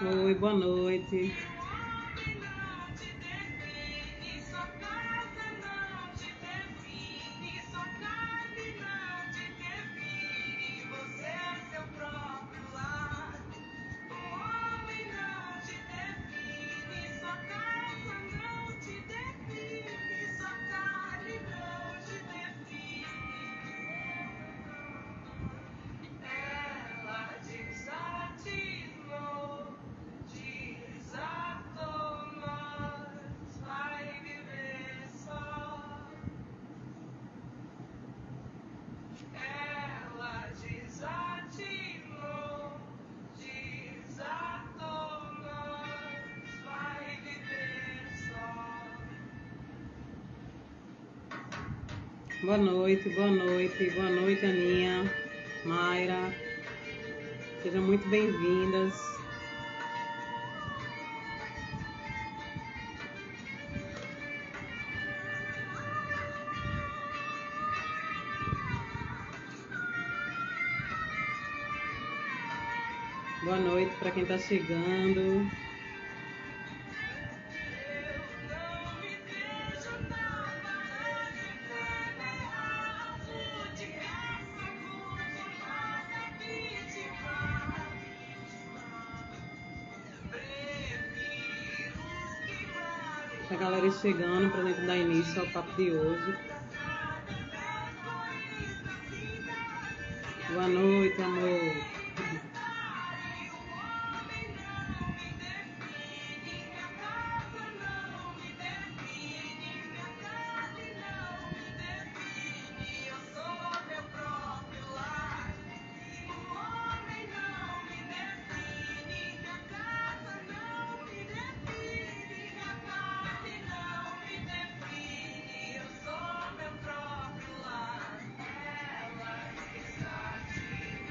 Oi, boa noite. Boa noite, Aninha, Mayra. Sejam muito bem-vindas. Boa noite para quem está chegando. A galera ir chegando para a gente dar início ao papo de hoje. Boa noite, amor.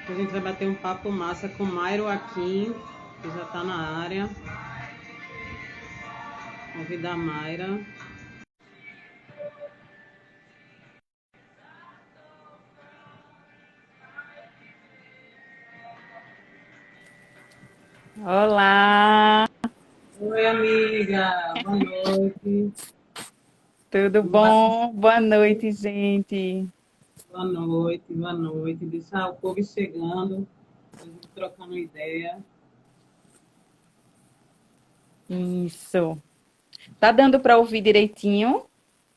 A gente vai bater um papo massa com Mairo Akin, que já está na área. Convidar a Mayra. Olá! Oi, amiga. Boa noite. Tudo bom? Boa noite, gente. Boa noite, boa noite. Deixar o povo chegando, a gente trocando ideia. Isso. Tá dando para ouvir direitinho?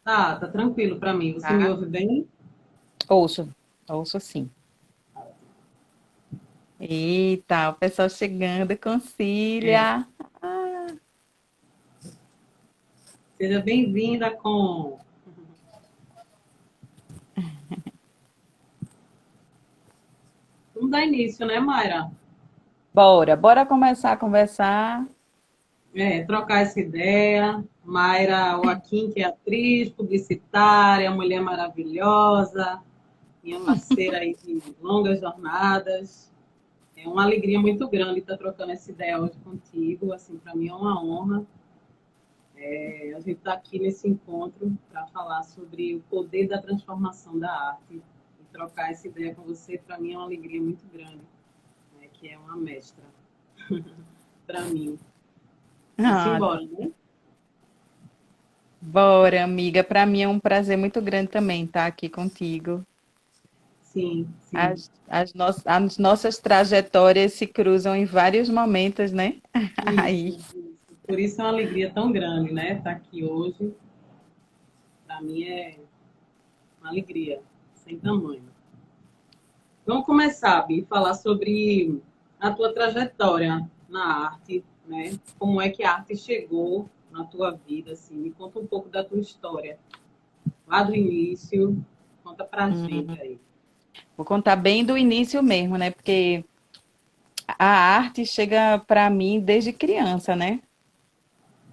Tá tranquilo para mim. Você me Tá. ouve bem? Ouço sim. Eita, o pessoal chegando, Concília. Seja bem-vinda com... Vamos dar início, né, Mayra? Bora começar a conversar. Trocar essa ideia. Mayra Joaquim, que é atriz, publicitária, mulher maravilhosa, minha parceira aí de longas jornadas. É uma alegria muito grande estar trocando essa ideia hoje contigo. Assim, para mim é uma honra. A gente está aqui nesse encontro para falar sobre o poder da transformação da arte. E trocar essa ideia com você, para mim, é uma alegria muito grande, né? Que é uma mestra para mim. Vamos Ah, embora, né? bora, amiga. Para mim é um prazer muito grande também estar aqui contigo. Sim, sim. As nossas trajetórias se cruzam em vários momentos, né? Aí. Isso. Por isso é uma alegria tão grande, né? Estar aqui hoje. Para mim é uma alegria sem tamanho. Vamos começar, Bi, falar sobre a tua trajetória na arte, né? Como é que a arte chegou na tua vida, assim? Me conta um pouco da tua história, lá do início. Conta pra gente aí. Vou contar bem do início mesmo, né? Porque a arte chega para mim desde criança, né?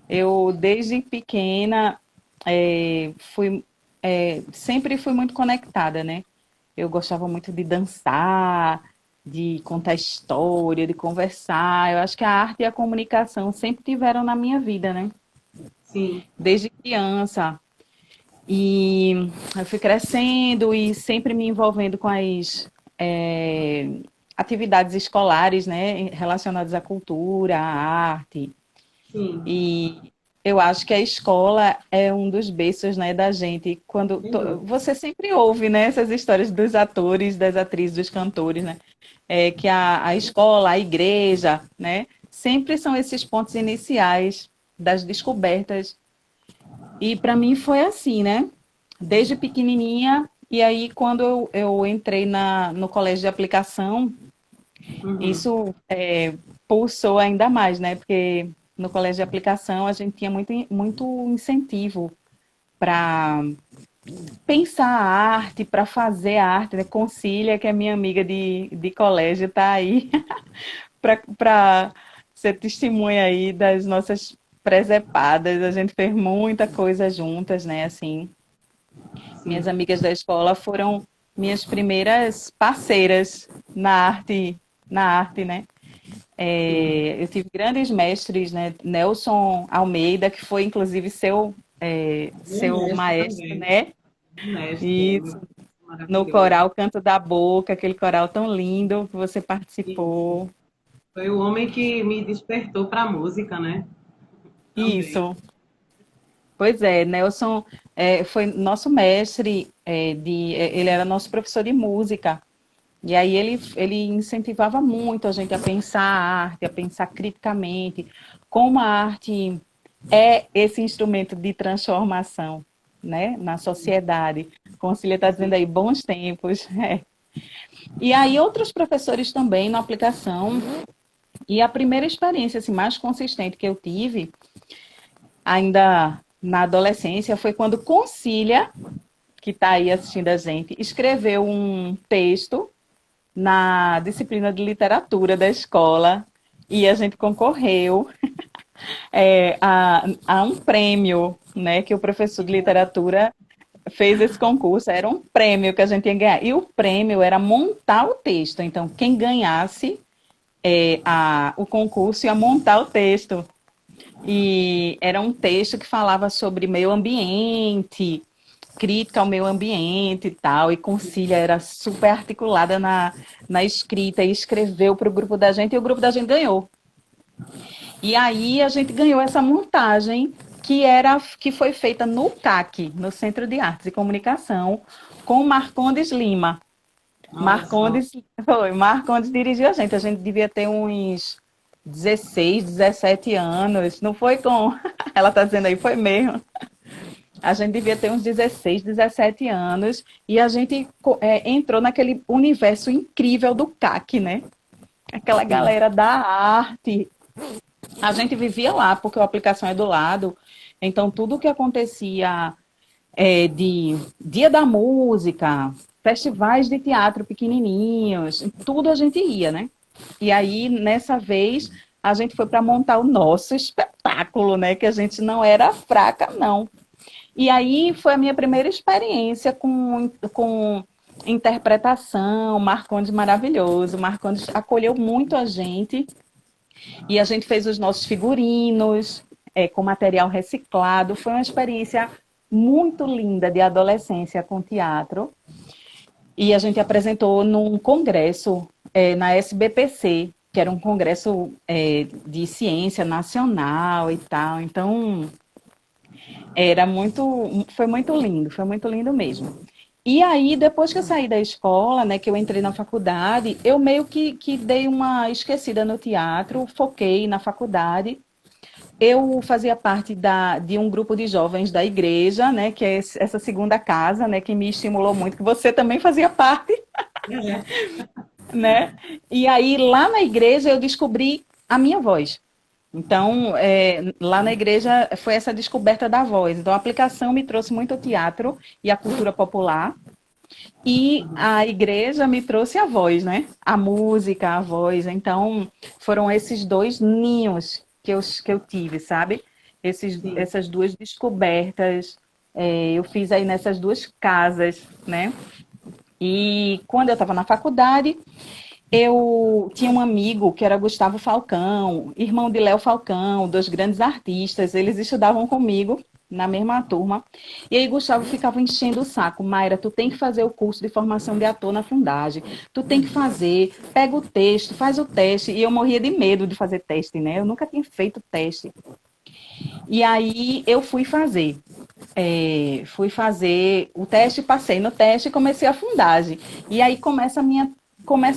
Eu, desde pequena, sempre fui muito conectada, né? Eu gostava muito de dançar, de contar história, de conversar. Eu acho que a arte e a comunicação sempre tiveram na minha vida, né? Sim, Desde criança. E eu fui crescendo e sempre me envolvendo com é, atividades escolares, né, relacionadas à cultura, à arte. Sim, E eu acho que a escola é um dos berços, né, da gente. sem dúvida. Você sempre ouve, né, essas histórias dos atores, das atrizes, dos cantores, né, que a escola, a igreja, né, sempre são esses pontos iniciais das descobertas. E para mim foi assim, né? Desde pequenininha, e aí quando eu entrei no colégio de aplicação, Uhum. isso pulsou ainda mais, né? Porque no colégio de aplicação a gente tinha muito incentivo para pensar a arte, para fazer a arte, né? Concília, que é minha amiga de colégio, está aí para ser testemunha aí das nossas presepadas. A gente fez muita coisa juntas, né? Assim, minhas Sim. amigas da escola foram minhas primeiras parceiras na arte, né? Sim. Eu tive grandes mestres, né? Nelson Almeida, que foi inclusive Meu seu mestre maestro, também. né? Meu mestre, Isso, no maravilhoso. coral Canto da Boca, aquele coral tão lindo que você Isso. participou. Foi o homem que me despertou para a música, né? Também. Isso. Pois é, Nelson foi nosso mestre, ele era nosso professor de música. E aí ele incentivava muito a gente a pensar a arte, a pensar criticamente, como a arte é esse instrumento de transformação, né, na sociedade. Concília está dizendo aí, bons tempos. É. E aí outros professores também na aplicação. E a primeira experiência assim, mais consistente que eu tive, ainda na adolescência, foi quando Concília, que está aí assistindo a gente, escreveu um texto na disciplina de literatura da escola e a gente concorreu a um prêmio, né, que o professor de literatura fez esse concurso, era um prêmio que a gente ia ganhar. E o prêmio era montar o texto. Então, quem ganhasse o concurso ia montar o texto. E era um texto que falava sobre meio ambiente, crítica ao meio ambiente e tal, e Concília era super articulada na escrita e escreveu para o grupo da gente, e o grupo da gente ganhou. E aí a gente ganhou essa montagem que foi feita no CAC, no Centro de Artes e Comunicação, com Marcondes Lima. Olha só. Marcondes dirigiu a gente devia ter uns 16, 17 anos, não foi com, ela está dizendo aí, foi mesmo. A gente devia ter uns 16, 17 anos e a gente entrou naquele universo incrível do CAC, né? Aquela Sim. galera da arte. A gente vivia lá, porque a aplicação é do lado. Então, tudo que acontecia de Dia da Música, festivais de teatro pequenininhos, tudo a gente ia, né? E aí, nessa vez, a gente foi para montar o nosso espetáculo, né? Que a gente não era fraca, não. E aí foi a minha primeira experiência com interpretação, Marcondes maravilhoso. Marcondes acolheu muito a gente e a gente fez os nossos figurinos com material reciclado. Foi uma experiência muito linda de adolescência com teatro. E a gente apresentou num congresso na SBPC, que era um congresso de ciência nacional e tal. Então, foi muito lindo mesmo. E aí, depois que eu saí da escola, né, que eu entrei na faculdade, eu meio que dei uma esquecida no teatro, foquei na faculdade. Eu fazia parte de um grupo de jovens da igreja, né, que é essa segunda casa, né, que me estimulou muito, que você também fazia parte, É. né? E aí, lá na igreja, eu descobri a minha voz. Então, lá na igreja foi essa descoberta da voz. Então, a aplicação me trouxe muito o teatro e a cultura popular. E Uhum. a igreja me trouxe a voz, né? A música, a voz. Então, foram esses dois ninhos que eu tive, sabe? Sim. Essas duas descobertas. Eu fiz aí nessas duas casas, né? E quando eu estava na faculdade, eu tinha um amigo que era Gustavo Falcão, irmão de Léo Falcão, dois grandes artistas. Eles estudavam comigo na mesma turma. E aí Gustavo ficava enchendo o saco. Mayra, tu tem que fazer o curso de formação de ator na Fundagem. Tu tem que fazer, pega o texto, faz o teste. E eu morria de medo de fazer teste, né? Eu nunca tinha feito teste. E aí eu fui fazer o teste, passei no teste e comecei a Fundagem. E aí começa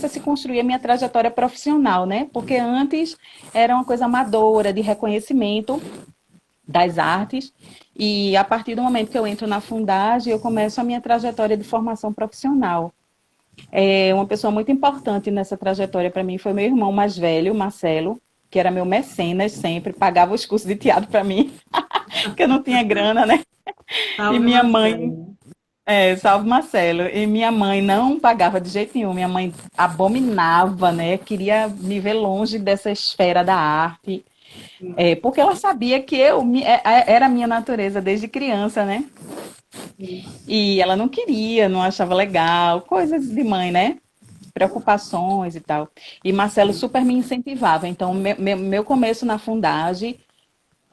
a se construir a minha trajetória profissional, né? Porque antes era uma coisa amadora, de reconhecimento das artes, e a partir do momento que eu entro na Fundagem, eu começo a minha trajetória de formação profissional. Uma pessoa muito importante nessa trajetória para mim foi meu irmão mais velho, Marcelo, que era meu mecenas sempre, pagava os cursos de teatro para mim, que eu não tinha grana, né? E Salve, minha mãe, Marcelo. salve Marcelo, e minha mãe não pagava de jeito nenhum, minha mãe abominava, né? Queria me ver longe dessa esfera da arte, porque ela sabia que era a minha natureza desde criança, né? E ela não queria, não achava legal, coisas de mãe, né? Preocupações e tal. E Marcelo super me incentivava. Então, meu começo na Fundagem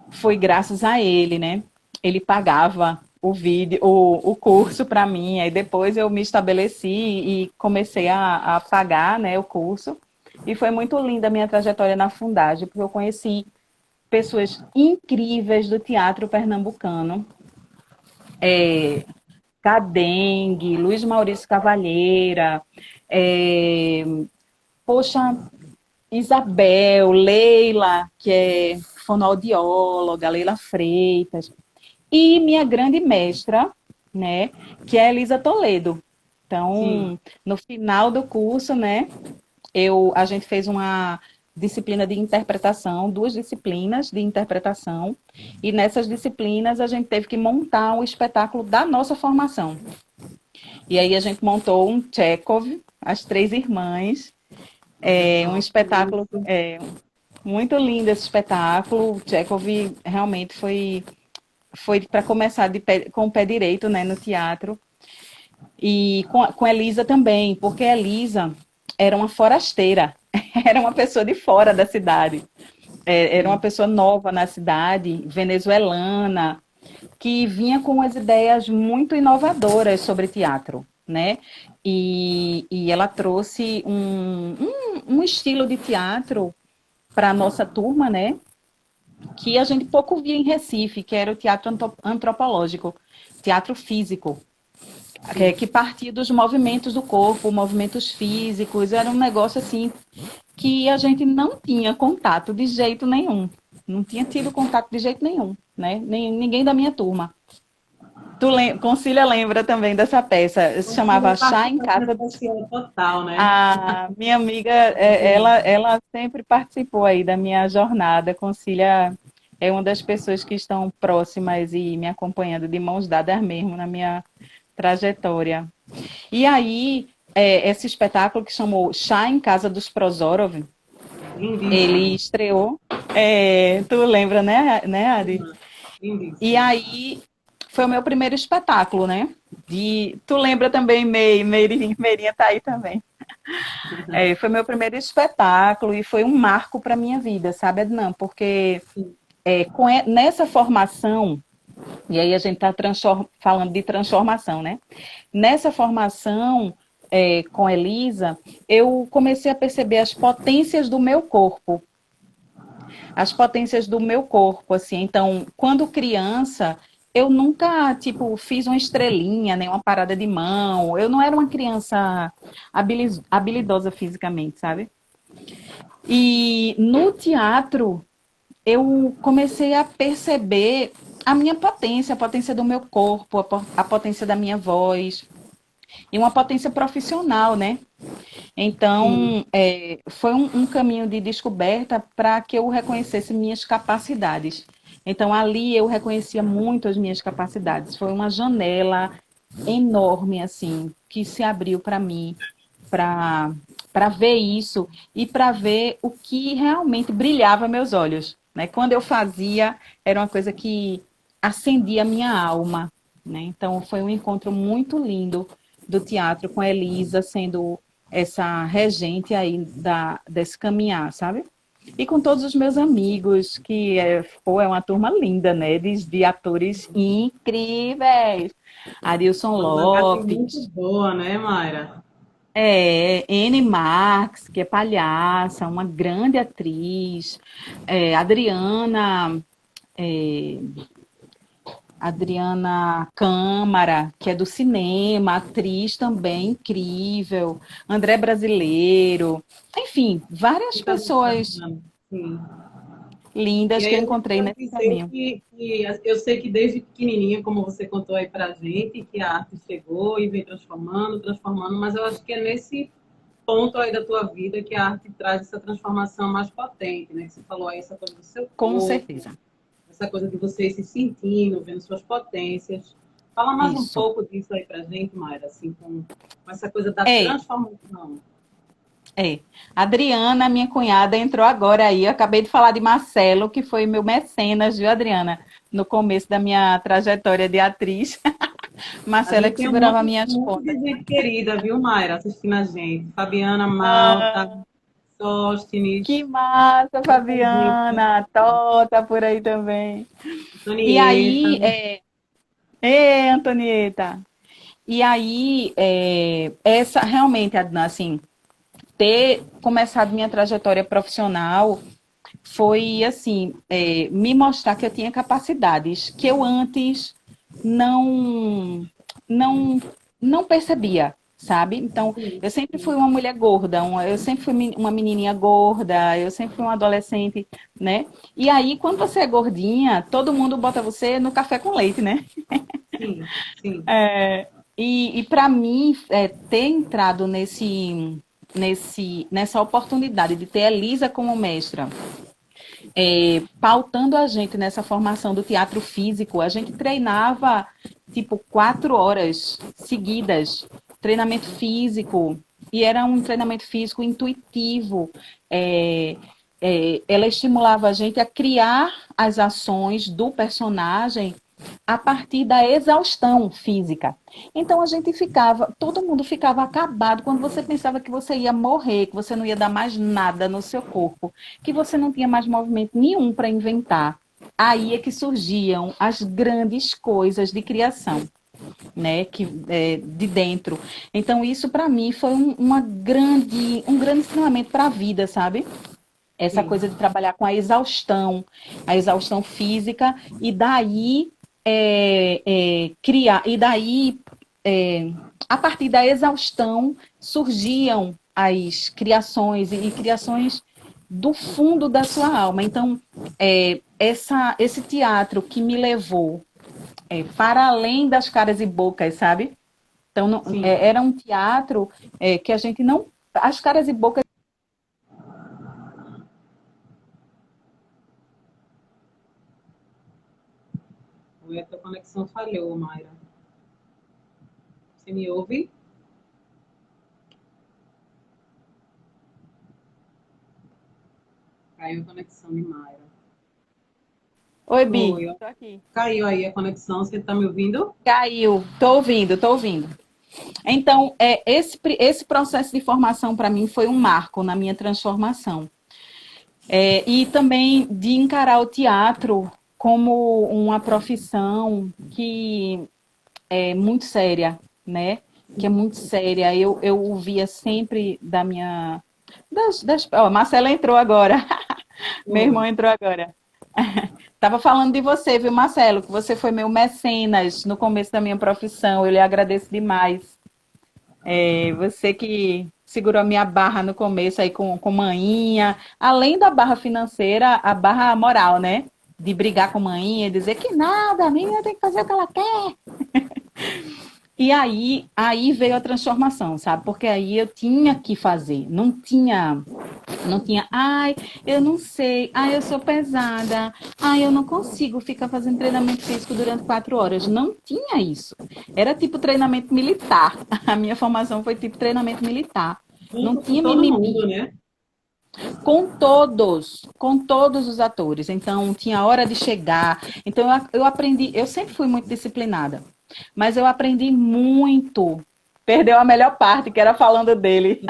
foi graças a ele, né? Ele pagava o vídeo, o curso para mim. Aí depois eu me estabeleci e comecei a pagar, né, o curso. E foi muito linda a minha trajetória na Fundagem, porque eu conheci pessoas incríveis do teatro pernambucano. Cadengue, Luiz Maurício Cavalheira, é, poxa, Isabel, Leila, que é fonoaudióloga, Leila Freitas, e minha grande mestra, né, que é a Elisa Toledo. Sim, Então, no final do curso, né, a gente fez uma disciplina de interpretação, duas disciplinas de interpretação, e nessas disciplinas a gente teve que montar um espetáculo da nossa formação. E aí a gente montou um Chekhov, As Três Irmãs, um nossa, espetáculo isso. muito lindo esse espetáculo. O Chekhov realmente foi para começar com o pé direito, né, no teatro. E com a Elisa também, porque a Elisa era uma forasteira, era uma pessoa de fora da cidade. Era uma Sim. pessoa nova na cidade, venezuelana, que vinha com umas ideias muito inovadoras sobre teatro, né? E ela trouxe um estilo de teatro para a nossa turma, né? Que a gente pouco via em Recife, que era o teatro antropológico, teatro físico, Sim. que partia dos movimentos do corpo, movimentos físicos, era um negócio assim que a gente não tinha contato de jeito nenhum. Não tinha tido contato de jeito nenhum, né? Nem ninguém da minha turma. Concília lembra também dessa peça, se chamava Uma Chá em participação Casa dos... especial total, né? A minha amiga, Sim. ela sempre participou aí da minha jornada. Concília é uma das pessoas que estão próximas e me acompanhando de mãos dadas mesmo na minha trajetória. E aí, esse espetáculo que chamou Chá em Casa dos Prozorov, ele Lindíssimo. estreou. Tu lembra, né, Adi? E Lindíssimo. aí foi o meu primeiro espetáculo, né? Tu lembra também, Meirinha tá aí também. Foi meu primeiro espetáculo e foi um marco para minha vida, sabe, Ednan? Porque Sim. nessa formação, e aí a gente está falando de transformação, né? Nessa formação com Elisa, eu comecei a perceber as potências do meu corpo. As potências do meu corpo, assim. Então, quando criança, eu nunca, tipo, fiz uma estrelinha, nem uma parada de mão. Eu não era uma criança habilidosa fisicamente, sabe? E no teatro, eu comecei a perceber a minha potência, a potência do meu corpo, a potência da minha voz, e uma potência profissional, né? Sim. Então, foi um caminho de descoberta para que eu reconhecesse minhas capacidades. Então, ali eu reconhecia muito as minhas capacidades. Foi uma janela enorme, assim, que se abriu para mim, para ver isso e para ver o que realmente brilhava meus olhos. Né? Quando eu fazia, era uma coisa que acendia a minha alma. Né? Então, foi um encontro muito lindo do teatro com a Elisa, sendo essa regente aí desse caminhar, sabe? E com todos os meus amigos, que pô, é uma turma linda, né? De atores incríveis. Arilson Uma bagagem muito Lopes, boa, né, Mayra? Anne Marx, que é palhaça, uma grande atriz, Adriana, é, Adriana Câmara, que é do cinema, atriz também incrível, André Brasileiro, enfim, várias Muita gente pessoas bacana. Sim. E lindas que aí eu eu encontrei quero nesse dizer caminho. que eu sei que desde pequenininha, como você contou aí pra gente, que a arte chegou e vem transformando, transformando, mas eu acho que é nesse ponto aí da tua vida que a arte traz essa transformação mais potente, né? Que você falou aí essa coisa do seu Com corpo, certeza. essa coisa de você se sentindo, vendo suas potências. Fala mais um Isso. pouco disso aí pra gente, Mayra, assim, com essa coisa da É, transformação. é. Adriana, minha cunhada, entrou agora aí. Eu acabei de falar de Marcelo, que foi meu mecenas, viu, Adriana? No começo da minha trajetória de atriz. A Marcela gente que tem segurava um minhas monte pontas. de gente querida, viu, Mayra, assistindo a gente. Fabiana Malta, Que Sóstenes, massa, muita gente, Fabiana, Tota por aí também. E Antonieta. aí, Antonieta. E aí, essa realmente, Adnan, assim, ter começado minha trajetória profissional foi, assim, me mostrar que eu tinha capacidades que eu antes não, não, não percebia, sabe? Então, Sim, eu sempre fui sim. uma mulher gorda, eu sempre fui uma menininha gorda, eu sempre fui uma adolescente, né? E aí, quando você é gordinha, todo mundo bota você no café com leite, né? Sim, sim, E para mim, ter entrado nessa oportunidade de ter a Elisa como mestra, pautando a gente nessa formação do teatro físico, a gente treinava tipo 4 horas seguidas, treinamento físico, e era um treinamento físico intuitivo. É, ela estimulava a gente a criar as ações do personagem a partir da exaustão física. Então a gente ficava, todo mundo ficava acabado quando você pensava que você ia morrer, que você não ia dar mais nada no seu corpo, que você não tinha mais movimento nenhum para inventar. Aí é que surgiam as grandes coisas de criação, né, de dentro. Então isso para mim foi um grande ensinamento para a vida, sabe? Essa sim. coisa de trabalhar com a exaustão física, e daí criar, e daí a partir da exaustão surgiam as criações e criações do fundo da sua alma. Então, esse teatro que me levou para além das caras e bocas, sabe? Então, Sim. era um teatro que a gente não. As caras e bocas. A tua conexão falhou, Mayra. Você me ouve? Caiu a conexão de Mayra. Oi, Bi. Oi, ó. Tô aqui. Caiu aí a conexão. Você está me ouvindo? Caiu. Tô ouvindo, tô ouvindo. Então, esse processo de formação para mim foi um marco na minha transformação. E também de encarar o teatro como uma profissão que é muito séria, né? Que é muito séria. Eu ouvia sempre da minha. Marcela entrou agora. Meu irmão Oi. entrou agora. Tava falando de você, viu, Marcelo? Que você foi meu mecenas no começo da minha profissão. Eu lhe agradeço demais. Você que segurou a minha barra no começo aí com manhinha, além da barra financeira, a barra moral, né? De brigar com manhinha, dizer que nada, a menina tem que fazer o que ela quer. E aí veio a transformação, sabe? Porque aí eu tinha que fazer, não tinha, ai, eu não sei, ai, eu sou pesada, ai, eu não consigo ficar fazendo treinamento físico durante 4 horas. Não tinha isso. Era tipo treinamento militar. A minha formação foi tipo treinamento militar. Não Junto com tinha todo mundo, mimimi. né? Com todos os atores. Então, tinha hora de chegar. Então, eu aprendi, eu sempre fui muito disciplinada, mas eu aprendi muito. Perdeu a melhor parte, que era falando dele.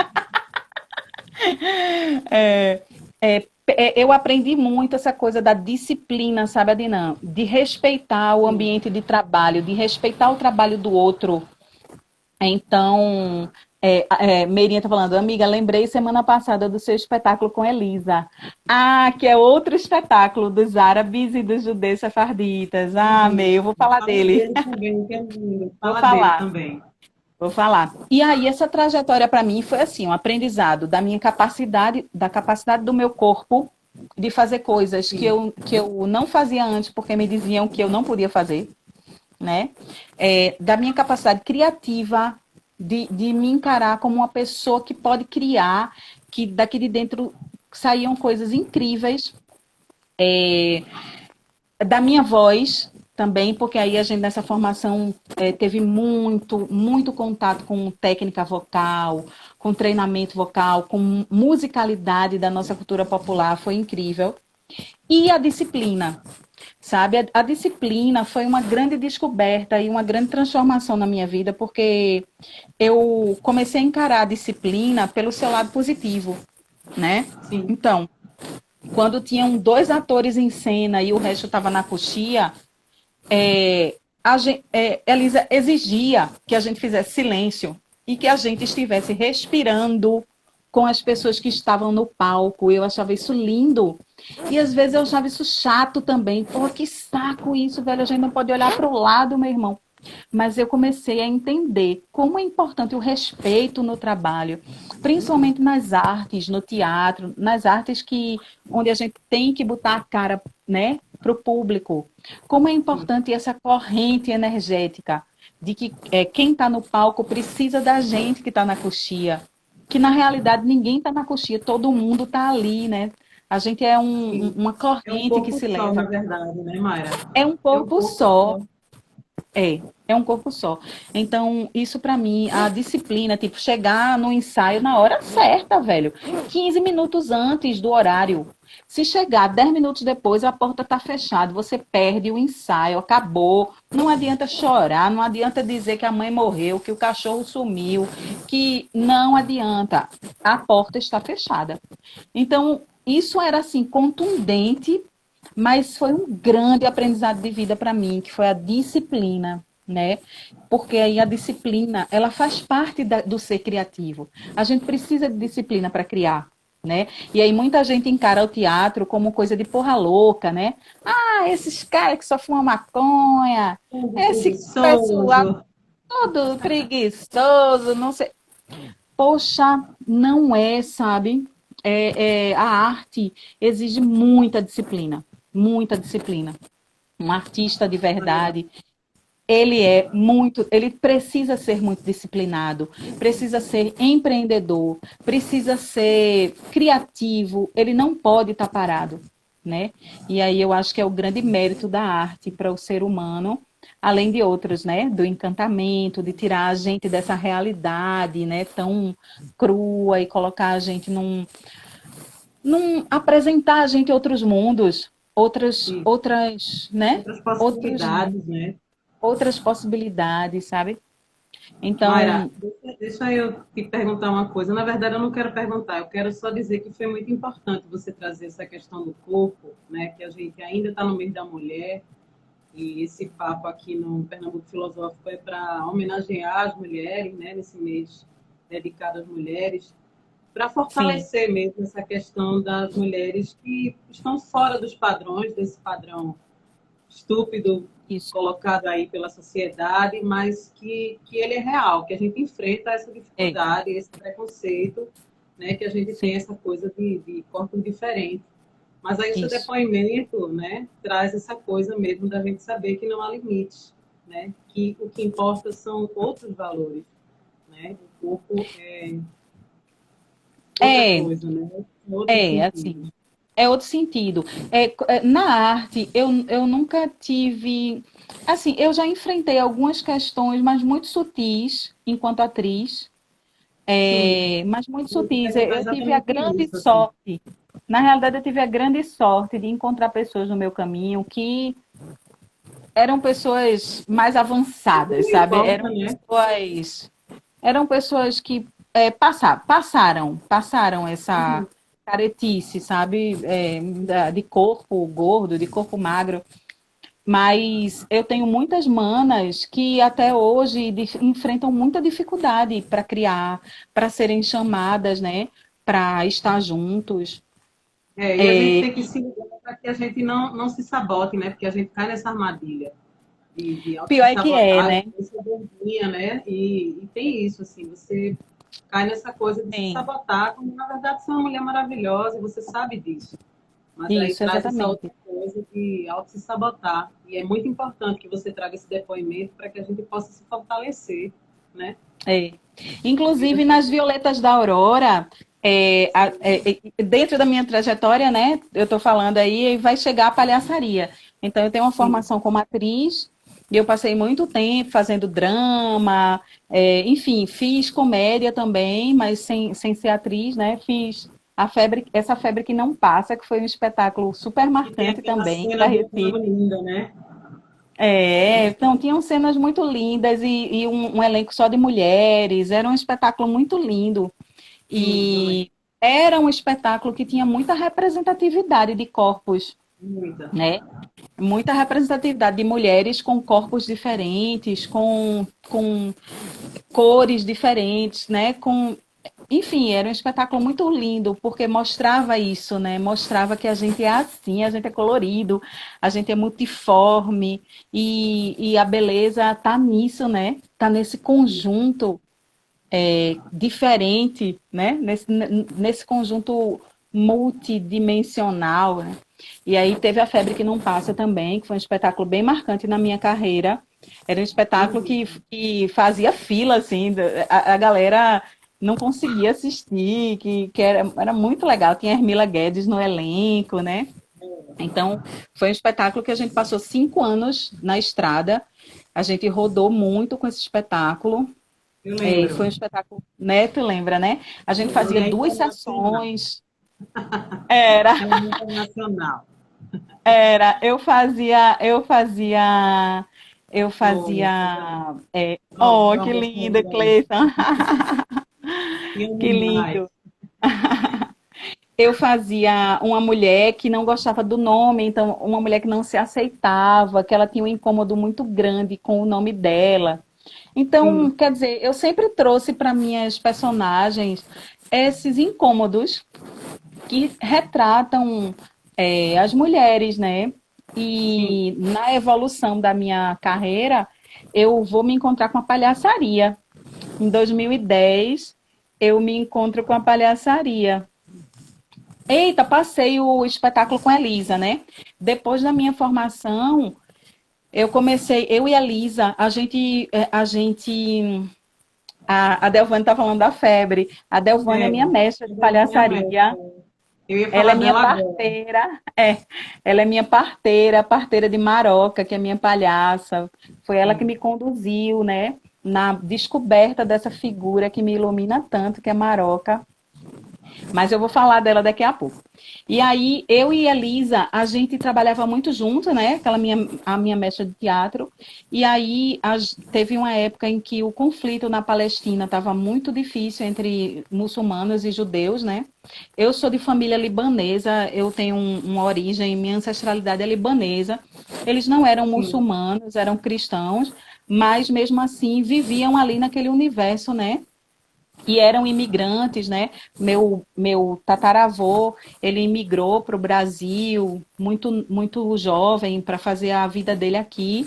eu aprendi muito essa coisa da disciplina, sabe, Adnan? De respeitar o ambiente de trabalho, de respeitar o trabalho do outro. Então, Meirinha tá falando, amiga, lembrei semana passada do seu espetáculo com Elisa. Ah, que é outro espetáculo dos árabes e dos judeus sefarditas. Ah, Mei, eu vou falar Fala dele. dele também, que é lindo. Vou Fala dele falar. também. Vou falar. E aí, essa trajetória para mim foi assim, um aprendizado da minha capacidade, da capacidade do meu corpo de fazer coisas que eu não fazia antes, porque me diziam que eu não podia fazer, né? Da minha capacidade criativa de me encarar como uma pessoa que pode criar, que daqui de dentro saíam coisas incríveis, da minha voz também, porque aí a gente nessa formação teve muito contato com técnica vocal, com treinamento vocal, com musicalidade da nossa cultura popular, foi incrível. E a disciplina, sabe? A disciplina foi uma grande descoberta e uma grande transformação na minha vida, porque eu comecei a encarar a disciplina pelo seu lado positivo, né? Sim. Então, quando tinham 2 atores em cena e o resto estava na coxia, Elisa exigia que a gente fizesse silêncio e que a gente estivesse respirando com as pessoas que estavam no palco. Eu achava isso lindo. E às vezes eu achava isso chato também. Pô, que saco isso, velho. A gente não pode olhar para o lado, meu irmão. Mas eu comecei a entender como é importante o respeito no trabalho, principalmente nas artes, no teatro, nas artes onde a gente tem que botar a cara, né, para o público. Como é importante essa corrente energética de que quem está no palco precisa da gente que está na coxia, que na realidade ninguém está na coxia, todo mundo está ali, né? A gente é uma É um corrente que corpo se só, na leva. verdade, né, Mayra? É um É um corpo corpo só. só. É um corpo só. Então, isso para mim, a disciplina, tipo, chegar no ensaio na hora certa, velho. 15 minutos antes do horário. Se chegar 10 minutos depois, a porta tá fechada, você perde o ensaio, acabou. Não adianta chorar, não adianta dizer que a mãe morreu, que o cachorro sumiu, que não adianta. A porta está fechada. Então, isso era assim contundente, mas foi um grande aprendizado de vida para mim, que foi a disciplina, né? Porque aí a disciplina, ela faz parte do ser criativo. A gente precisa de disciplina para criar, né? E aí muita gente encara o teatro como coisa de porra louca, né? Ah, esses caras que só fumam maconha, esse pessoal Preguiçoso. todo preguiçoso, não sei. Poxa, não é, sabe? A arte exige muita disciplina, muita disciplina. Um artista de Mayra, verdade, ele precisa ser muito disciplinado, precisa ser empreendedor, precisa ser criativo, ele não pode estar parado, né? E aí eu acho que é o grande mérito da arte para o ser humano, além de outros, né? Do encantamento, de tirar a gente dessa realidade, né? Tão crua e colocar a gente apresentar a gente outros mundos, e né? outras Outros possibilidades, né? outras possibilidades, sabe? Mayra, Então, deixa eu te perguntar uma coisa. Na verdade, eu não quero perguntar, eu quero só dizer que foi muito importante você trazer essa questão do corpo, né? Que a gente ainda está no mês da mulher, e esse papo aqui no Pernambuco Filosófico é para homenagear as mulheres, né? Nesse mês dedicado às mulheres, para sim, fortalecer mesmo essa questão das mulheres que estão fora dos padrões, desse padrão estúpido isso. colocado aí pela sociedade, mas que ele é real, que a gente enfrenta essa É, dificuldade, esse preconceito, né, que a gente sim, tem essa coisa de corpo diferente. Mas aí o seu isso. depoimento, né, traz essa coisa mesmo da gente saber que não há limites, né, que o que importa são outros valores, né, o corpo é outra É, coisa, né, outro sentido. assim, é outro sentido. Na arte, eu nunca tive. Assim, eu já enfrentei algumas questões, mas muito sutis, enquanto atriz, Sim, mas muito eu vou sutis. Eu perguntar eu tive a exatamente grande isso, assim. sorte, na realidade, eu tive a grande sorte de encontrar pessoas no meu caminho que eram pessoas mais avançadas, Não sabe? importa, né? Eram pessoas que passaram essa, Uhum. caretice, sabe? De corpo gordo, de corpo magro. Mas eu tenho muitas manas que até hoje enfrentam muita dificuldade para criar, para serem chamadas, né? Para estar juntos. E a gente tem que se ligar para que a gente não se sabote, né? Porque a gente cai nessa armadilha de Pior é que é, autossabotagem, né? essa vergonha, né? E tem isso, assim, você cai nessa coisa de se Sim, sabotar, como na verdade você é uma mulher maravilhosa e você sabe disso. Mas aí isso, traz essa outra exatamente. coisa de auto se sabotar. E é muito importante que você traga esse depoimento para que a gente possa se fortalecer, né? É. Inclusive, nas Violetas da Aurora, dentro da minha trajetória, né, eu estou falando aí, vai chegar a palhaçaria. Então, eu tenho uma Sim. formação como atriz, e eu passei muito tempo fazendo drama, enfim, fiz comédia também, mas sem ser atriz, né, fiz essa febre que não passa, que foi um espetáculo super E tem marcante aquela também, cena para do Cabo Recife. Linda, né? Então tinham cenas muito lindas e um elenco só de mulheres, era um espetáculo muito lindo. Sim, eu lembro. E era um espetáculo que tinha muita representatividade de corpos, Muita. né? Muita representatividade de mulheres com corpos diferentes, com cores diferentes, né? Enfim, era um espetáculo muito lindo, porque mostrava isso, né? Mostrava que a gente é assim, a gente é colorido, a gente é multiforme, e a beleza tá nisso, né? Tá nesse conjunto diferente, né? Nesse conjunto multidimensional, né? E aí teve a Febre que Não Passa também, que foi um espetáculo bem marcante na minha carreira. Era um espetáculo que fazia fila, assim, a galera não conseguia assistir, que era muito legal. Tinha a Hermila Guedes no elenco, né? Então, foi um espetáculo que a gente passou 5 anos na estrada. A gente rodou muito com esse espetáculo. Eu lembro. Foi um espetáculo, né? Tu lembra, né? A gente fazia Ele é 2 internacional. sessões. Era, É internacional. Oh, Oh, eu que amo esse lindo, programa. Cleiton. E amo Que mais. lindo. Eu fazia uma mulher que não gostava do nome, então uma mulher que não se aceitava, que ela tinha um incômodo muito grande com o nome dela. Então, Sim, quer dizer, eu sempre trouxe para minhas personagens esses incômodos que retratam as mulheres, né? sim. E na evolução da minha carreira, eu vou me encontrar com a palhaçaria. Em 2010, eu me encontro com a palhaçaria. Eita, passei o espetáculo com a Elisa, né? Depois da minha formação, eu e a Elisa, a Delvane está falando da febre. A Delvane é É, minha mestra de Deus me amesse. palhaçaria. Eu ia Ela falar é minha dela agora. parteira, ela é minha parteira de Maroca, que é minha palhaça. Foi ela que Sim. me conduziu, né, na descoberta dessa figura que me ilumina tanto, que é Maroca. Mas eu vou falar dela daqui a pouco. E aí, eu e Elisa, a gente trabalhava muito junto, né? A minha mestra de teatro. E aí, teve uma época em que o conflito na Palestina estava muito difícil entre muçulmanos e judeus, né? Eu sou de família libanesa, eu tenho uma origem, minha ancestralidade é libanesa. Eles não eram Sim. muçulmanos, eram cristãos, mas mesmo assim viviam ali naquele universo, né? E eram imigrantes, né? Meu tataravô, ele imigrou para o Brasil muito jovem para fazer a vida dele aqui.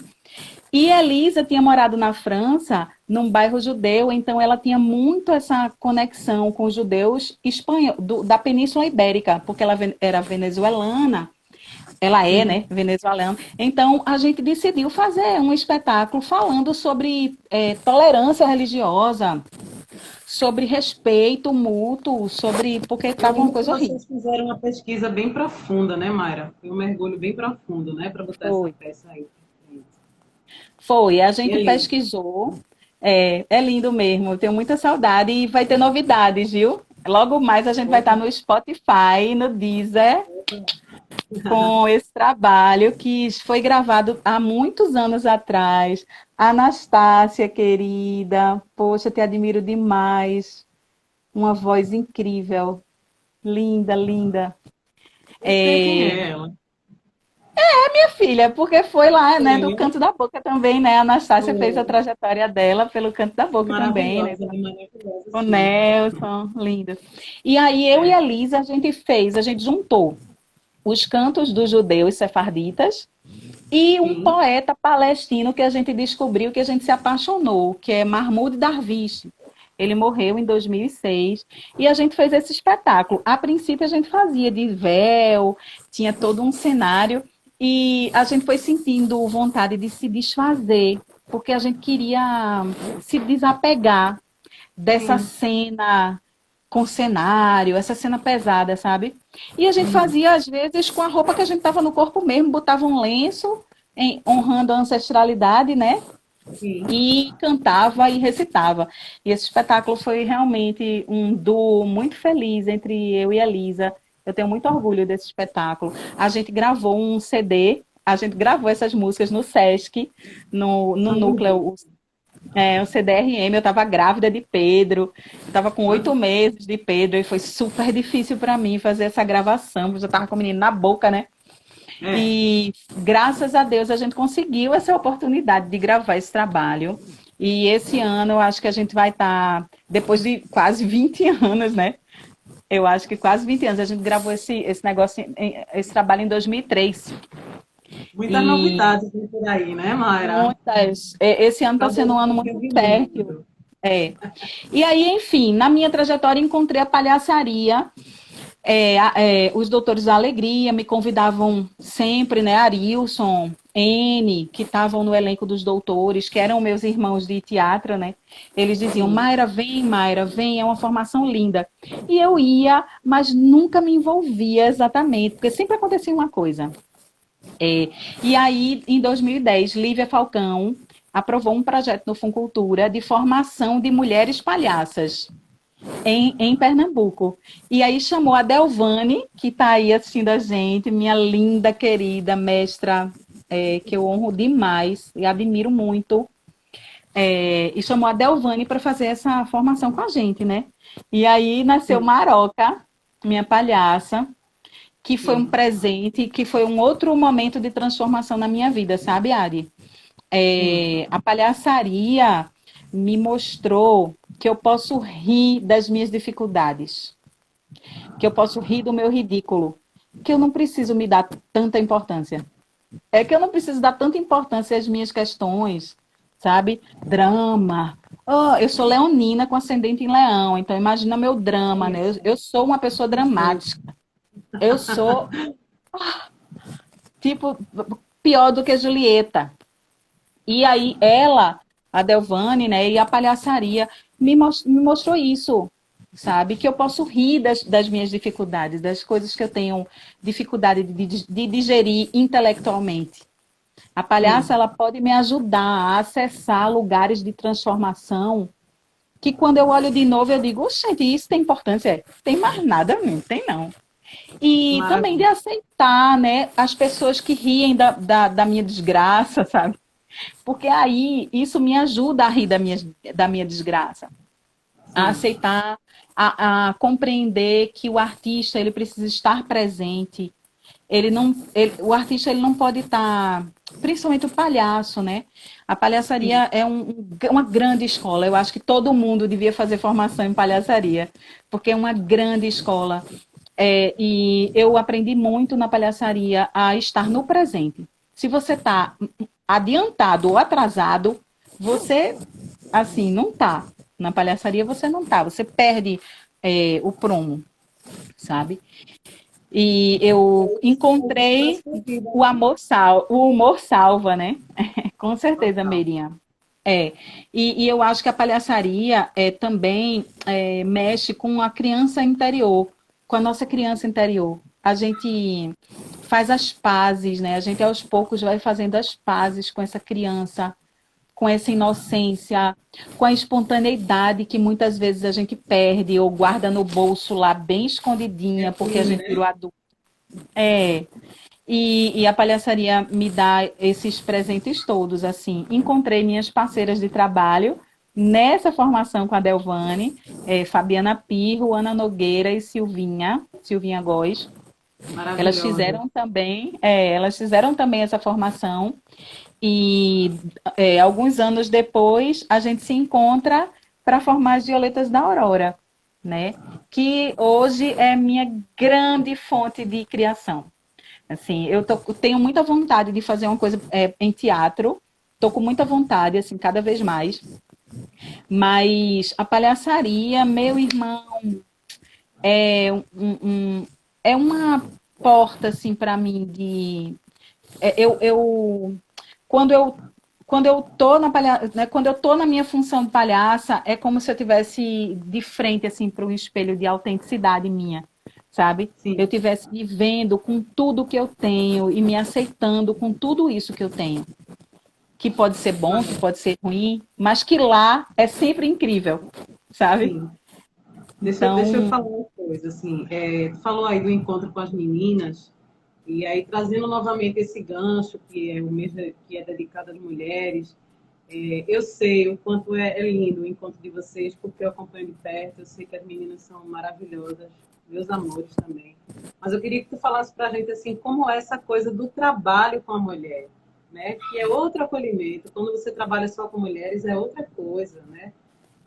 E Elisa tinha morado na França, num bairro judeu, então ela tinha muito essa conexão com os judeus da Península Ibérica, porque ela era venezuelana, ela é, Sim. né, venezuelana. Então a gente decidiu fazer um espetáculo falando sobre tolerância religiosa, sobre respeito mútuo, porque Eu estava uma lembro que coisa horrível. vocês fizeram uma pesquisa bem profunda, né, Mayra? Foi um mergulho bem profundo, né, para botar essa Foi. peça aí. Foi, a E gente é lindo. pesquisou. É lindo mesmo, eu tenho muita saudade e vai ter novidades, viu? Logo mais a gente vai estar no Spotify, no Deezer, com esse trabalho que foi gravado há muitos anos atrás. Anastácia, querida, poxa, te admiro demais. Uma voz incrível. linda, linda. Eu sei quem É, é ela. minha filha, porque foi lá, né, do Foi, Canto da Boca também, né? A Anastácia fez a foi. trajetória dela pelo Canto da Boca também, né? Maravilhosa, né? Maravilhosa, O sim. Nelson, lindo. E aí eu e É, a Lisa, a gente juntou os cantos dos judeus sefarditas e um sim, poeta palestino que a gente descobriu, que a gente se apaixonou, que é Mahmoud Darwish. Ele morreu em 2006 e a gente fez esse espetáculo. A princípio a gente fazia de véu, tinha todo um cenário e a gente foi sentindo vontade de se desfazer, porque a gente queria se desapegar dessa sim. cena com cenário, essa cena pesada, sabe? E a gente Uhum. fazia, às vezes, com a roupa que a gente tava no corpo mesmo, botava um lenço, honrando a ancestralidade, né? Sim. E cantava e recitava. E esse espetáculo foi realmente um duo muito feliz entre eu e a Lisa. Eu tenho muito orgulho desse espetáculo. A gente gravou um CD, a gente gravou essas músicas no Sesc, no núcleo, o CDRM. Eu estava grávida de Pedro, estava com Ah, 8 meses de Pedro, e foi super difícil para mim fazer essa gravação, porque eu estava com o menino na boca, né? é. E graças a Deus a gente conseguiu essa oportunidade de gravar esse trabalho. E esse ano eu acho que a gente vai estar, depois de quase 20 anos, né? Eu acho que quase 20 anos. A gente gravou esse negócio, esse trabalho em 2003. Muitas E novidades vem por aí, né, Mayra? muitas. Esse ano está sendo um ano muito fértil. Desenvolvimento. É. E aí, enfim, na minha trajetória encontrei a palhaçaria. Os Doutores da Alegria me convidavam sempre, né? Arilson, N, que estavam no elenco dos Doutores, que eram meus irmãos de teatro, né? Eles diziam, Sim. Mayra, vem, é uma formação linda. E eu ia, mas nunca me envolvia exatamente, porque sempre acontecia uma coisa. É, e aí, em 2010, Lívia Falcão aprovou um projeto no Funcultura de formação de mulheres palhaças em Pernambuco. E aí chamou a Delvane, que está aí assistindo a gente, minha linda, querida mestra, que eu honro demais e admiro muito. E chamou a Delvane para fazer essa formação com a gente, né? E aí nasceu Sim. Maroca, minha palhaça, que foi um Sim. presente, que foi um outro momento de transformação na minha vida, sabe, Ari? Sim. A palhaçaria me mostrou que eu posso rir das minhas dificuldades, que eu posso rir do meu ridículo, que eu não preciso me dar tanta importância. É que eu não preciso dar tanta importância às minhas questões, sabe? Drama. Oh, eu sou leonina com ascendente em leão, então imagina meu drama, né? Isso. Eu sou uma pessoa Sim. dramática. Eu sou, tipo, pior do que a Julieta. E aí ela, a Delvane, né, e a palhaçaria me mostrou isso, sabe? Que eu posso rir das minhas dificuldades, das coisas que eu tenho dificuldade de digerir intelectualmente. A palhaça, Sim. ela pode me ajudar a acessar lugares de transformação que quando eu olho de novo eu digo, gente, isso tem importância? Tem mais nada, não tem não. E também de Maravilha. aceitar, né, as pessoas que riem da minha desgraça, sabe? Porque aí isso me ajuda a rir da minha desgraça, a Sim. aceitar, a compreender que o artista ele precisa estar presente. O artista ele não pode estar, principalmente o palhaço, né? A palhaçaria Sim. é uma grande escola. Eu acho que todo mundo devia fazer formação em palhaçaria, porque é uma grande escola. E eu aprendi muito na palhaçaria a estar no presente. Se você está adiantado ou atrasado, você, assim, não tá. Na palhaçaria você não tá. Você perde o prumo, sabe? E eu Para a encontrei sua vida, o né? amor o humor salva, né? Com certeza, Total. Miriam. É, e eu acho que a palhaçaria também mexe com a criança interior, com a nossa criança interior. A gente faz as pazes, né? A gente aos poucos vai fazendo as pazes com essa criança, com essa inocência, com a espontaneidade que muitas vezes a gente perde ou guarda no bolso lá bem escondidinha, porque a Reprime, gente virou né? adulto. É, e a palhaçaria me dá esses presentes todos, assim. Encontrei minhas parceiras de trabalho, nessa formação com a Delvane, Fabiana Pirro, Ana Nogueira e Silvinha Góes. Maravilhosa. Elas fizeram também essa formação e alguns anos depois a gente se encontra para formar as Violetas da Aurora, né? Que hoje é minha grande fonte de criação. Assim, tenho muita vontade de fazer uma coisa em teatro, estou com muita vontade, assim, cada vez mais. Mas a palhaçaria, meu irmão, é, é uma porta, assim, para mim de... é, eu, eu, quando eu quando eu tô né, quando eu tô na minha função de palhaça, é como se eu tivesse de frente assim para um espelho de autenticidade minha, sabe? Eu Sim, tivesse me vendo com tudo que eu tenho e me aceitando com tudo isso que eu tenho, que pode ser bom, que pode ser ruim, mas que lá é sempre incrível, sabe? sim. Deixa eu Então, falar uma coisa, assim, tu falou aí do encontro com as meninas, e aí trazendo novamente esse gancho, que é o mês que é dedicado às mulheres, eu sei o quanto é lindo o encontro de vocês, porque eu acompanho de perto, eu sei que as meninas são maravilhosas, meus amores também. Mas eu queria que tu falasse para a gente, assim, como é essa coisa do trabalho com a mulher, né? Que é outro acolhimento. Quando você trabalha só com mulheres, é outra coisa, né?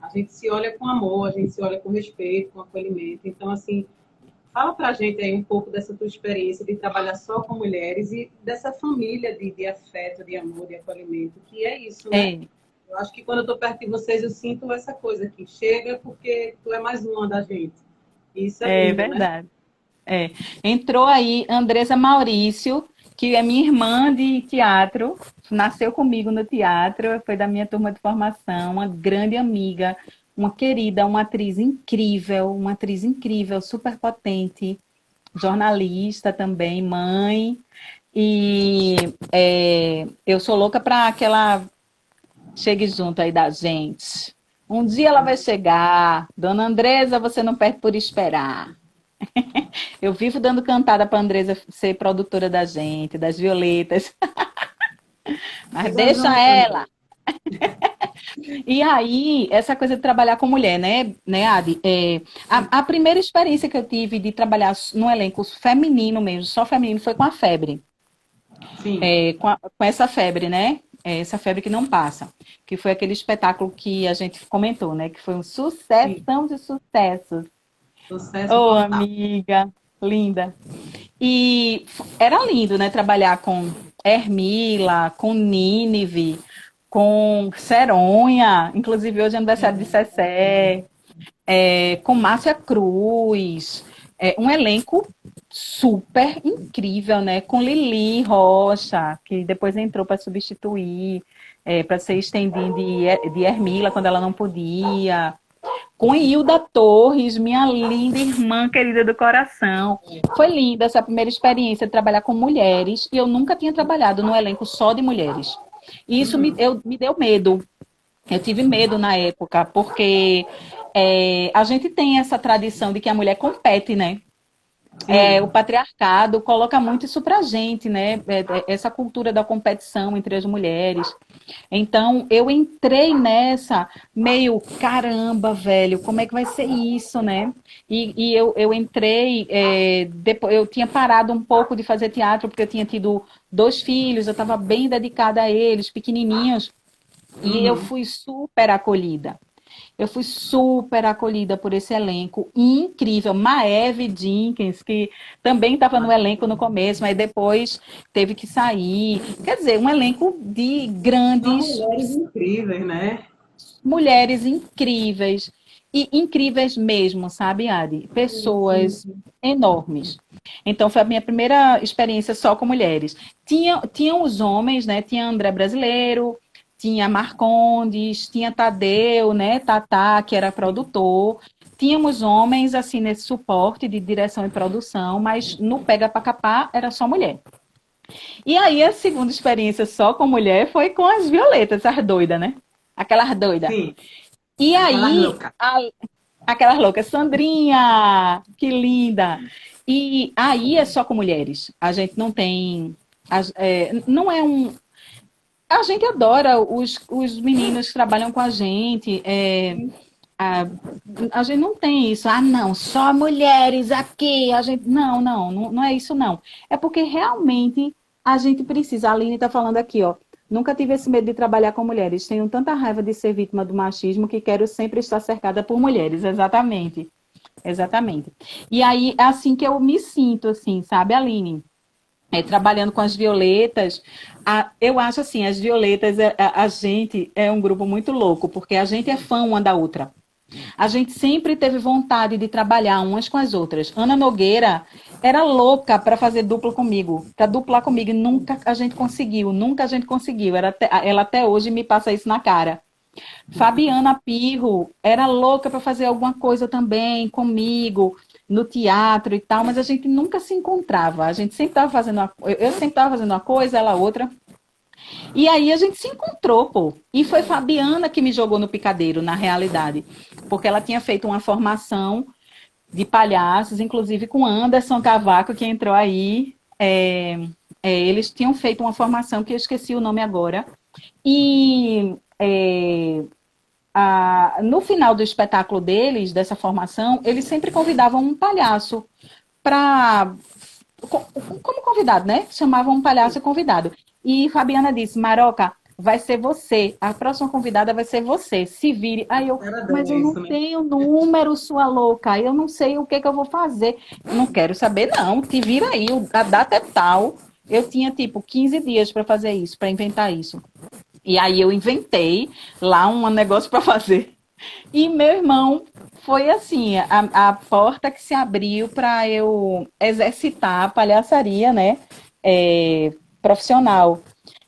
A gente se olha com amor, a gente se olha com respeito, com acolhimento. Então, assim, fala pra gente aí um pouco dessa tua experiência de trabalhar só com mulheres e dessa família de afeto, de amor, de acolhimento, que é isso, né? é, Eu acho que quando eu estou perto de vocês, eu sinto essa coisa que chega porque tu é mais uma da gente. E isso é é lindo, né? verdade. É. Entrou aí Andresa Maurício, que é minha irmã de teatro, nasceu comigo no teatro, foi da minha turma de formação, uma grande amiga, uma querida, uma atriz incrível, super potente, jornalista também, mãe. E eu sou louca para que ela chegue junto aí da gente. Um dia ela vai chegar. Dona Andresa, você não perde por esperar. Eu vivo dando cantada para a Andresa ser produtora da gente, das Violetas. Mas Chegou a deixa Joana. ela. E aí, essa coisa de trabalhar com mulher, né, Adi? A primeira experiência que eu tive de trabalhar no elenco feminino mesmo, só feminino, foi com a Febre. Sim, Com essa febre, né? Essa febre que não passa. Que foi aquele espetáculo que a gente comentou, né? Que foi um sim. sucessão de sucessos. Sucesso Ô, total. amiga, linda. E era lindo, né? Trabalhar com Hermila, com Nínive, com Seronha, inclusive hoje é aniversário de Cessé, com Márcia Cruz, um elenco super incrível, né? Com Lili Rocha, que depois entrou para substituir, para ser estendida de Hermila quando ela não podia com Hilda Torres, minha linda irmã querida do coração. Foi linda essa primeira experiência de trabalhar com mulheres e eu nunca tinha trabalhado num elenco só de mulheres. E isso me deu medo. Eu tive medo na época, porque a gente tem essa tradição de que a mulher compete, né? O Sim. patriarcado coloca muito isso pra gente, né? Essa cultura da competição entre as mulheres. Então, eu entrei nessa meio, caramba, velho, como é que vai ser isso, né? Eu entrei, depois, eu tinha parado um pouco de fazer teatro, porque eu tinha tido 2 filhos, eu estava bem dedicada a eles, pequenininhos, e eu Uhum. fui super acolhida. Eu fui super acolhida por esse elenco incrível. Maeve Jenkins, que também estava no elenco no começo, mas depois teve que sair. Quer dizer, um elenco de São grandes mulheres incríveis, né? mulheres incríveis. E incríveis mesmo, sabe, Adi? Sim, sim, Pessoas sim. enormes. Então, foi a minha primeira experiência só com mulheres. Tinha os homens, né? Tinha André Brasileiro, tinha Marcondes, tinha Tadeu, né? Tatá, que era Sim. produtor. Tínhamos homens, assim, nesse suporte de direção e produção, mas no Pega Pra Capar era só mulher. E aí, a segunda experiência só com mulher foi com as Violetas, as doidas, né? Aquelas doidas. Sim. E Aquelas aí, loucas. aquelas loucas, Sandrinha, que linda. E aí é só com mulheres. A gente não tem. Não é um. A gente adora os meninos que trabalham com a gente. A, a gente não tem isso. Ah, não, só mulheres aqui. A gente, não é isso, não. É porque realmente a gente precisa. A Aline está falando aqui, ó. Nunca tive esse medo de trabalhar com mulheres. Tenho tanta raiva de ser vítima do machismo que quero sempre estar cercada por mulheres. Exatamente. Exatamente. E aí, é assim que eu me sinto, assim, sabe, Aline? Trabalhando com as violetas, eu acho assim, as violetas, a gente é um grupo muito louco, porque a gente é fã uma da outra. A gente sempre teve vontade de trabalhar umas com as outras. Ana Nogueira era louca para fazer dupla comigo, para duplar comigo, e nunca a gente conseguiu, nunca a gente conseguiu. Ela até hoje me passa isso na cara. Fabiana Pirro era louca para fazer alguma coisa também comigo no teatro e tal, mas a gente nunca se encontrava. A gente sempre estava fazendo eu sempre estava fazendo uma coisa, ela outra. E aí a gente se encontrou, pô. E foi Fabiana que me jogou no picadeiro, na realidade, porque ela tinha feito uma formação de palhaços, inclusive com Anderson Cavaco, que entrou aí. Eles tinham feito uma formação que eu esqueci o nome agora. E no final do espetáculo deles, dessa formação, eles sempre convidavam um palhaço para. Como convidado, né? Chamavam um palhaço convidado. E Fabiana disse: Maroca, vai ser você. A próxima convidada vai ser você. Se vire. Aí eu, mas eu não Isso, né? tenho número, sua louca. Eu não sei o que eu vou fazer. Não quero saber, não. Te vira aí. A data é tal. Eu tinha, tipo, 15 dias para fazer isso, para inventar isso. E aí eu inventei lá um negócio para fazer. E meu irmão foi assim, a porta que se abriu para eu exercitar a palhaçaria, né? Profissional.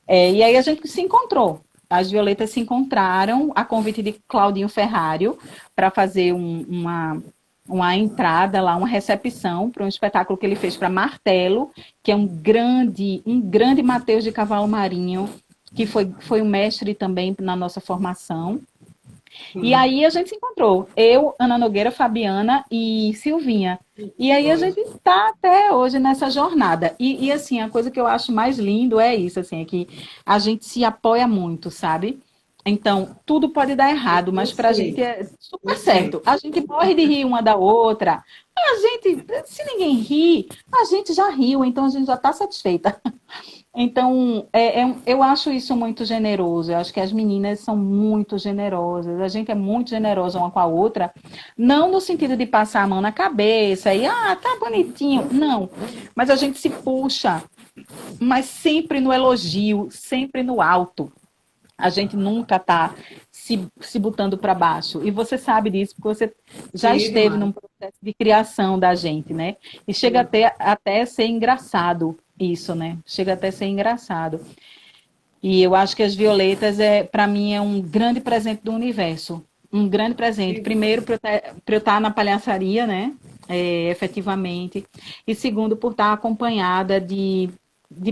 E aí a gente se encontrou. As Violetas se encontraram a convite de Claudinho Ferrário para fazer uma entrada lá, uma recepção para um espetáculo que ele fez para Martelo, que é um grande Mateus de Cavalo Marinho, que foi um mestre também na nossa formação. E aí a gente se encontrou. Eu, Ana Nogueira, Fabiana e Silvinha. E aí a gente está até hoje nessa jornada. E assim, a coisa que eu acho mais lindo é isso, assim, é que a gente se apoia muito, sabe? Então, tudo pode dar errado, mas para a gente é super certo. A gente morre de rir uma da outra. A gente, se ninguém ri, a gente já riu, então a gente já está satisfeita. Então, eu acho isso muito generoso. Eu acho que as meninas são muito generosas. A gente é muito generosa uma com a outra. Não no sentido de passar a mão na cabeça e, tá bonitinho. Não. Mas a gente se puxa. Mas sempre no elogio, sempre no alto. A gente nunca está se botando para baixo. E você sabe disso, porque você já esteve num processo de criação da gente, né? E chega até ser engraçado isso, né? Chega até ser engraçado. E eu acho que as violetas, para mim, é um grande presente do universo. Um grande presente. Primeiro, para eu estar na palhaçaria, né? Efetivamente. E segundo, por estar acompanhada de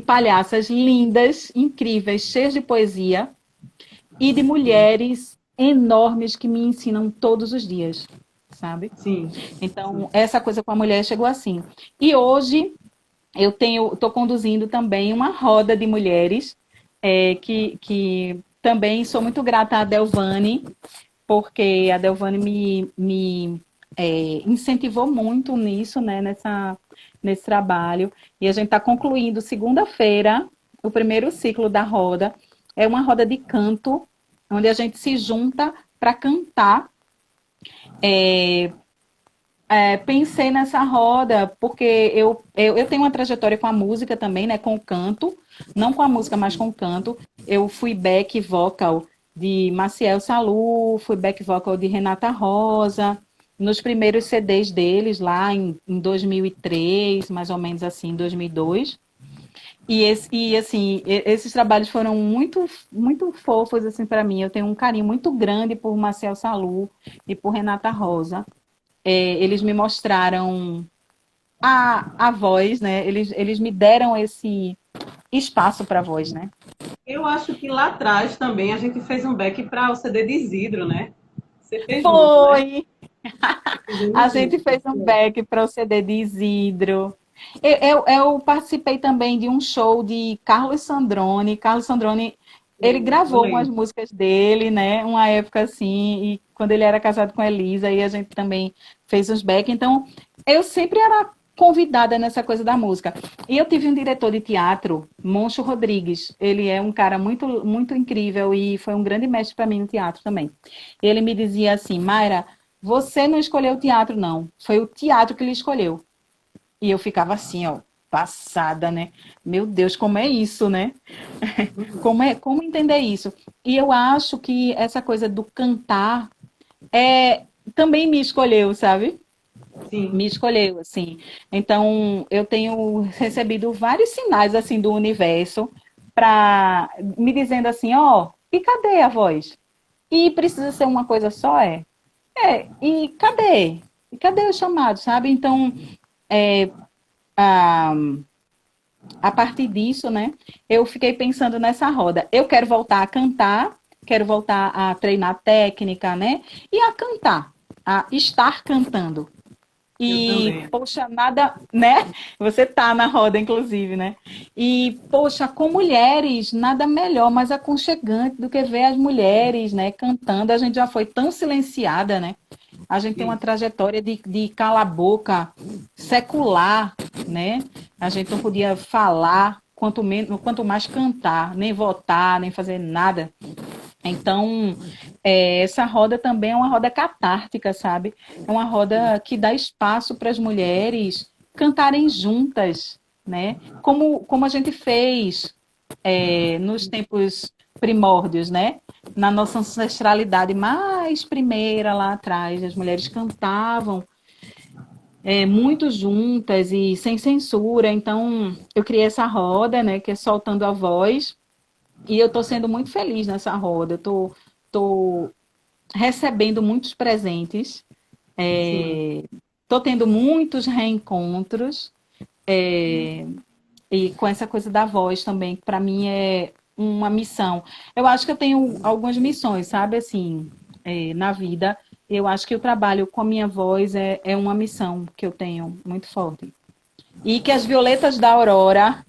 palhaças lindas, incríveis, cheias de poesia e de mulheres enormes que me ensinam todos os dias, sabe? Sim. Então, essa coisa com a mulher chegou assim. E hoje eu estou conduzindo também uma roda de mulheres que também sou muito grata a Delvane, porque a Delvane me incentivou muito nisso, né, nesse trabalho. E a gente está concluindo segunda-feira o primeiro ciclo da roda. É uma roda de canto, onde a gente se junta para cantar. Pensei nessa roda porque eu tenho uma trajetória com a música também, né, com o canto, não com a música, mas com o canto. Eu fui back vocal de Maciel Salu, fui back vocal de Renata Rosa, nos primeiros CDs deles, lá em 2003, mais ou menos assim, 2002. Assim, esses trabalhos foram muito, muito fofos assim, para mim. Eu tenho um carinho muito grande por Maciel Salu e por Renata Rosa. Eles me mostraram a voz, né? Eles me deram esse espaço para a voz, né? Eu acho que lá atrás também a gente fez um back para o CD de Isidro, né? Você fez junto, né? Foi! A gente fez um back para o CD de Isidro. Eu participei também de um show de Carlos Sandrone. Carlos Sandrone ele Eu gravou umas lembro. músicas dele, né? Uma época assim, e quando ele era casado com a Elisa, aí a gente também fez uns back. Então, eu sempre era convidada nessa coisa da música. E eu tive um diretor de teatro, Moncho Rodrigues. Ele é um cara muito, muito incrível e foi um grande mestre para mim no teatro também. Ele me dizia assim, Mayra, você não escolheu o teatro, não. Foi o teatro que lhe escolheu. E eu ficava assim, ó, passada, né? Meu Deus, como é isso, né? Uhum. Como entender isso? E eu acho que essa coisa do cantar também me escolheu, sabe? Sim, Me escolheu, assim. Então, eu tenho recebido vários sinais, assim, do universo para me dizendo assim, ó, e cadê a voz? E precisa ser uma coisa só, é? E cadê? E cadê o chamado, sabe? Então, a, a partir disso, né, eu fiquei pensando nessa roda. Eu quero voltar a cantar, quero voltar a treinar técnica, né? E a cantar, a estar cantando. eu E, também. poxa, nada, né? Você tá na roda, inclusive, né? E, poxa, com mulheres, nada melhor, mais aconchegante do que ver as mulheres, né, cantando. A gente já foi tão silenciada, né? A gente tem uma Isso. trajetória de cala a boca secular, né? A gente não podia falar, quanto mais cantar, nem votar, nem fazer nada. Então, essa roda também é uma roda catártica, sabe? É uma roda que dá espaço para as mulheres cantarem juntas, né? Como a gente fez nos tempos primórdios, né? Na nossa ancestralidade mais primeira lá atrás, as mulheres cantavam muito juntas e sem censura. Então, eu criei essa roda, né? Que é soltando a voz. E eu estou sendo muito feliz nessa roda. Eu tô recebendo muitos presentes. Sim. Estou tendo muitos reencontros. E com essa coisa da voz também, que para mim é uma missão. Eu acho que eu tenho algumas missões, sabe, assim, na vida. Eu acho que o trabalho com a minha voz é uma missão que eu tenho muito forte. E que as violetas da Aurora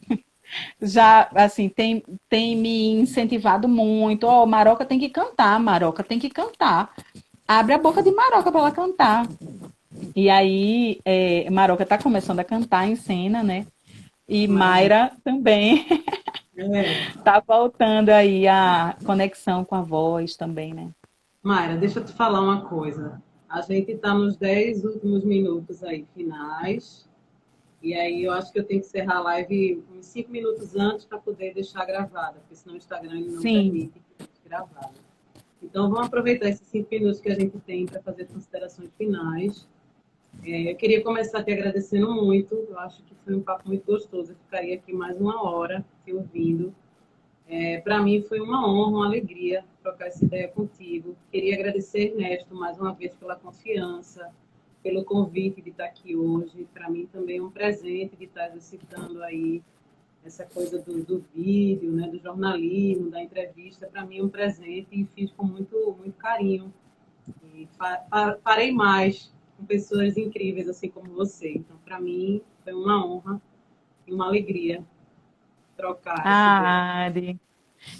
já, assim, tem me incentivado muito. Ó, oh, Maroca tem que cantar, Maroca tem que cantar. Abre a boca de Maroca para ela cantar. E aí, Maroca está começando a cantar em cena, né? E Maravilha. Mayra também É. tá voltando aí a conexão com a voz também, né? Mayra, deixa eu te falar uma coisa. A gente está nos 10 últimos minutos aí, finais. E aí eu acho que eu tenho que encerrar a live uns 5 minutos antes para poder deixar gravada, porque senão o Instagram ele não Sim. permite que fique gravada. Então vamos aproveitar esses 5 minutos que a gente tem para fazer considerações finais. Eu queria começar te agradecendo muito. Eu acho que foi um papo muito gostoso. Eu ficaria aqui mais uma hora te ouvindo. Para mim foi uma honra, uma alegria trocar essa ideia contigo. Queria agradecer, Ernesto, mais uma vez pela confiança, pelo convite de estar aqui hoje. Para mim também é um presente de estar exercitando aí essa coisa do vídeo, né, do jornalismo, da entrevista. Para mim é um presente e fiz com muito, muito carinho. E farei mais com pessoas incríveis assim como você. Então, para mim, foi uma honra e uma alegria trocar essa ideia. Ah, Ari,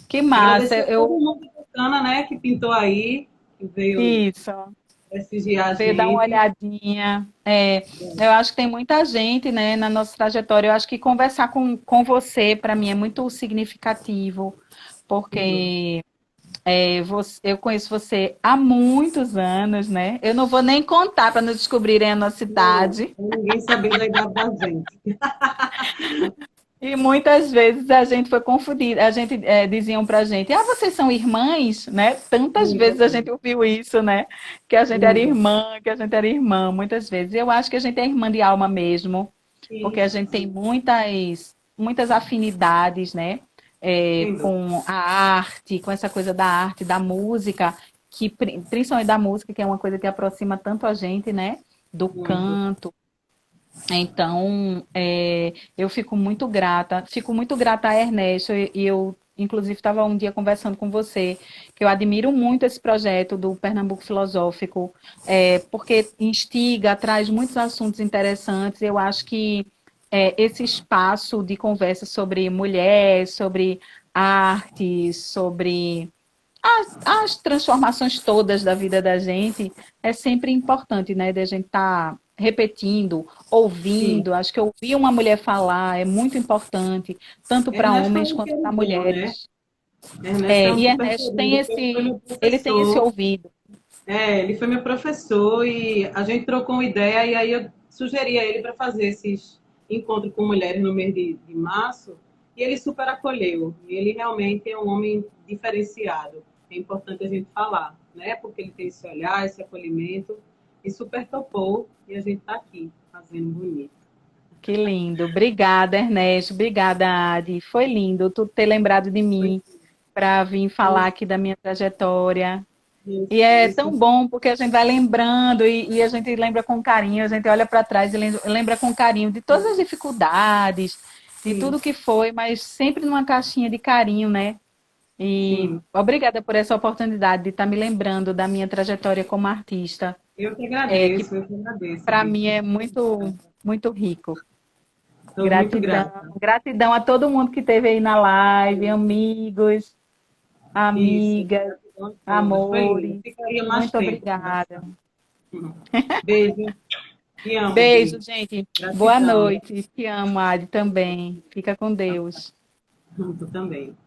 que massa. Agradecer a todo mundo bacana, né, que pintou aí, que veio Isso. prestigiar a Veio dar uma gente. olhadinha. Eu acho que tem muita gente, né, na nossa trajetória. Eu acho que conversar com você, para mim, é muito significativo, porque eu conheço você há muitos anos, né? Eu não vou nem contar para não descobrirem a nossa Não, idade. ninguém sabendo da idade da gente. E muitas vezes a gente foi confundida. A gente diziam pra gente, vocês são irmãs, né? Tantas Muitas vezes a gente vezes. ouviu isso, né? Que a gente era Muitas. irmã, que a gente era irmã, muitas vezes. Eu acho que a gente é irmã de alma mesmo, porque a Isso, gente tem muitas afinidades, né? sem dúvida. Com a arte, com essa coisa da arte, da música, que principalmente da música, que é uma coisa que aproxima tanto a gente, né? Do Muito. canto. Então, eu fico muito grata a Ernesto, e eu, inclusive, estava um dia conversando com você, que eu admiro muito esse projeto do Pernambuco Filosófico, porque instiga, traz muitos assuntos interessantes. Eu acho que esse espaço de conversa sobre mulher, sobre arte, sobre as transformações todas da vida da gente, é sempre importante, né? De a gente estar repetindo, Sim. ouvindo. Acho que ouvir uma mulher falar é muito importante, tanto para Ernesto é homens um quanto para queridão, né? mulheres. Ernesto é um E super Ernesto tem querido, ele foi esse, meu ele tem esse professor. ouvido. Ele foi meu professor e a gente trocou uma ideia e aí eu sugeri a ele para fazer esses encontros com mulheres no mês de março e ele super acolheu. E ele realmente é um homem diferenciado. É importante a gente falar, né? Porque ele tem esse olhar, esse acolhimento e super topou e a gente está aqui fazendo bonito. Que lindo. Obrigada, Ernesto. Obrigada, Adi. Foi lindo tu ter lembrado de Foi mim para vir falar aqui da minha trajetória. E isso, é isso. tão bom porque a gente vai lembrando e a gente lembra com carinho, a gente olha para trás e lembra com carinho de todas as dificuldades, de Sim, tudo que foi, mas sempre numa caixinha de carinho, né? E sim. obrigada por essa oportunidade de estar me lembrando da minha trajetória como artista, que Eu que agradeço, para viu? mim é muito, muito rico. Estou muito Gratidão, grata. gratidão a todo mundo que esteve aí na live, amigos, Isso, amigas, gratidão a todos. Foi lindo. amores. Ficaria mais Muito tempo obrigada. conversando. Beijo. Te amo, Beijo, Bi. gente. Boa Gratidão. noite. Te amo, Adi, também. Fica com Deus. Tu também.